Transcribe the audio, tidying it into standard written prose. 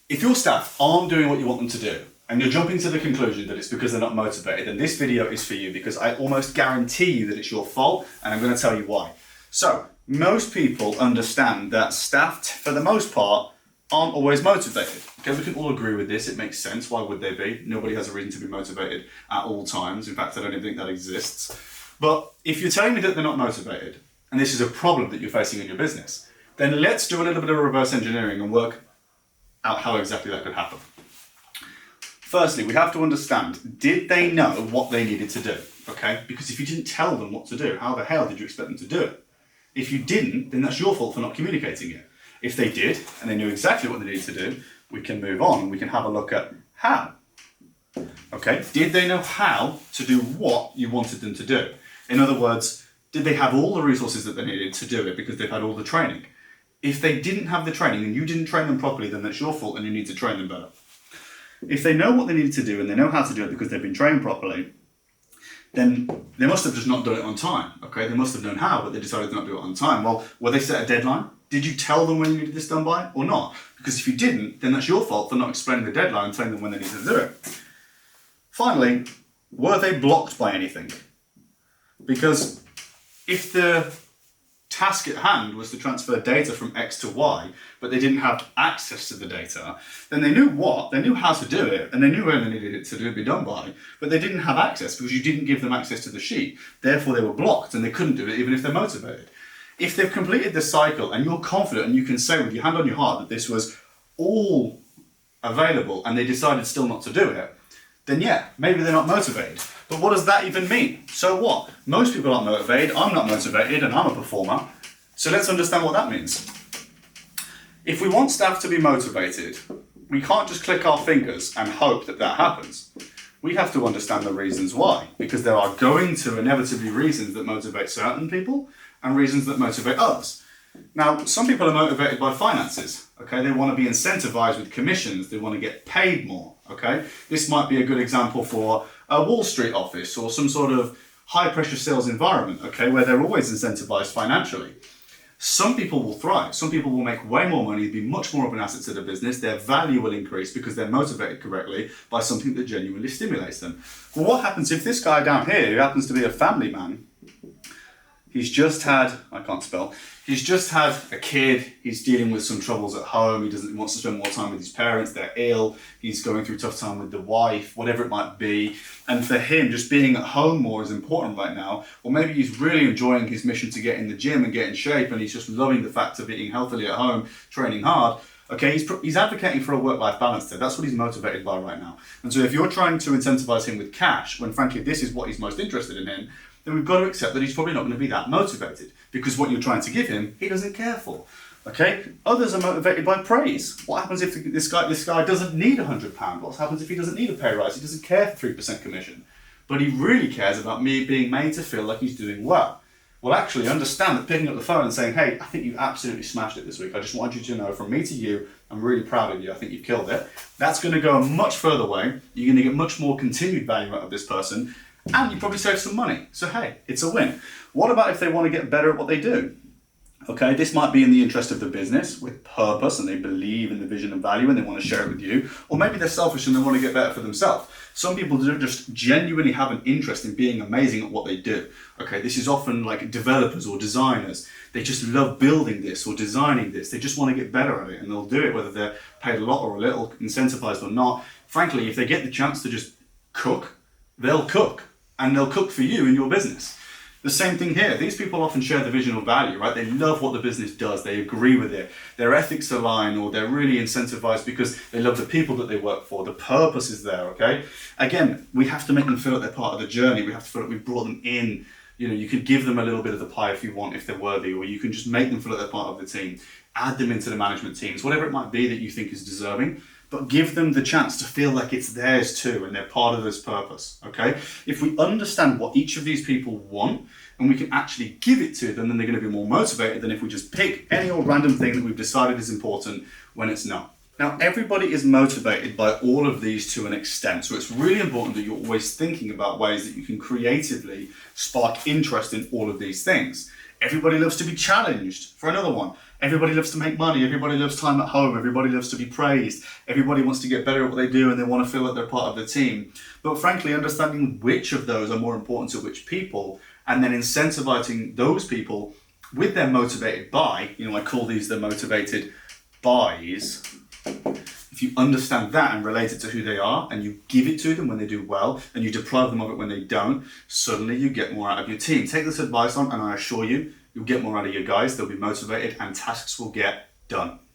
If your staff aren't doing what you want them to do, and you're jumping to the conclusion that it's because they're not motivated, then this video is for you, because I almost guarantee you that it's your fault, and I'm going to tell you why. So, most people understand that staff, for the most part, aren't always motivated. Okay, we can all agree with this. It makes sense. Why would they be? Nobody has a reason to be motivated at all times. In fact, I don't even think that exists. But if you're telling me that they're not motivated, and this is a problem that you're facing in your business, then let's do a little bit of reverse engineering and work out how exactly that could happen. Firstly, we have to understand, did they know what they needed to do? Okay, because if you didn't tell them what to do, how the hell did you expect them to do it? If you didn't, then that's your fault for not communicating it. If they did, and they knew exactly what they needed to do, we can move on and we can have a look at how. Okay, did they know how to do what you wanted them to do? In other words, did they have all the resources that they needed to do it because they've had all the training? If they didn't have the training and you didn't train them properly, then that's your fault and you need to train them better. If they know what they needed to do and they know how to do it because they've been trained properly, then they must have just not done it on time. Okay, they must have known how, but they decided to not do it on time. Well, were they set a deadline? Did you tell them when you needed this done by or not? Because if you didn't, then that's your fault for not explaining the deadline and telling them when they needed to do it. Finally, were they blocked by anything? Because if the task at hand was to transfer data from X to Y, but they didn't have access to the data, then they knew they knew how to do it, and they knew when they needed it to be done by, but they didn't have access because you didn't give them access to the sheet. Therefore, they were blocked and they couldn't do it even if they're motivated. If they've completed this cycle and you're confident and you can say with your hand on your heart that this was all available and they decided still not to do it, then yeah, maybe they're not motivated. But what does that even mean? So what? Most people aren't motivated, I'm not motivated, and I'm a performer. So let's understand what that means. If we want staff to be motivated, we can't just click our fingers and hope that that happens. We have to understand the reasons why, because there are going to inevitably reasons that motivate certain people and reasons that motivate others. Now, some people are motivated by finances, okay? They want to be incentivized with commissions, they want to get paid more, okay? This might be a good example for a Wall Street office or some sort of high pressure sales environment, okay, where they're always incentivized financially. Some people will thrive, some people will make way more money, be much more of an asset to the business, their value will increase because they're motivated correctly by something that genuinely stimulates them. Well, what happens if this guy down here, who happens to be a family man, he's just had a kid, he's dealing with some troubles at home, he wants to spend more time with his parents, they're ill, he's going through a tough time with the wife, whatever it might be. And for him, just being at home more is important right now. Or maybe he's really enjoying his mission to get in the gym and get in shape, and he's just loving the fact of eating healthily at home, training hard. Okay, he's advocating for a work-life balance there. That's what he's motivated by right now. And so if you're trying to incentivize him with cash, when frankly this is what he's most interested in, then we've got to accept that he's probably not going to be that motivated because what you're trying to give him, he doesn't care for. Okay? Others are motivated by praise. What happens if this guy doesn't need £100? What happens if he doesn't need a pay rise? He doesn't care for 3% commission. But he really cares about me being made to feel like he's doing well. Well, actually, understand that picking up the phone and saying, hey, I think you absolutely smashed it this week. I just want you to know from me to you, I'm really proud of you. I think you've killed it. That's going to go a much further way. You're going to get much more continued value out of this person. And you probably save some money. So hey, it's a win. What about if they want to get better at what they do? Okay, this might be in the interest of the business with purpose and they believe in the vision and value and they want to share it with you. Or maybe they're selfish and they want to get better for themselves. Some people do just genuinely have an interest in being amazing at what they do. Okay, this is often like developers or designers. They just love building this or designing this. They just want to get better at it and they'll do it whether they're paid a lot or a little, incentivized or not. Frankly, if they get the chance to just cook, they'll cook. And they'll cook for you in your business. The same thing here. These people often share the vision or value, right? They love what the business does. They agree with it. Their ethics align, or they're really incentivized because they love the people that they work for. The purpose is there, okay? Again, we have to make them feel like they're part of the journey. We have to feel like we brought them in. You know, you could give them a little bit of the pie if you want, if they're worthy, or you can just make them feel like they're part of the team. Add them into the management teams, whatever it might be that you think is deserving. But give them the chance to feel like it's theirs too and they're part of this purpose, okay? If we understand what each of these people want and we can actually give it to them, then they're going to be more motivated than if we just pick any old random thing that we've decided is important when it's not. Now, everybody is motivated by all of these to an extent, so it's really important that you're always thinking about ways that you can creatively spark interest in all of these things. Everybody loves to be challenged, for another one. Everybody loves to make money, everybody loves time at home, everybody loves to be praised, everybody wants to get better at what they do and they want to feel like they're part of the team. But frankly, understanding which of those are more important to which people and then incentivizing those people with their motivated buy, I call these the motivated buys. If you understand that and relate it to who they are and you give it to them when they do well and you deprive them of it when they don't, suddenly you get more out of your team. Take this advice on and I assure you, you'll get more out of your guys, they'll be motivated and tasks will get done.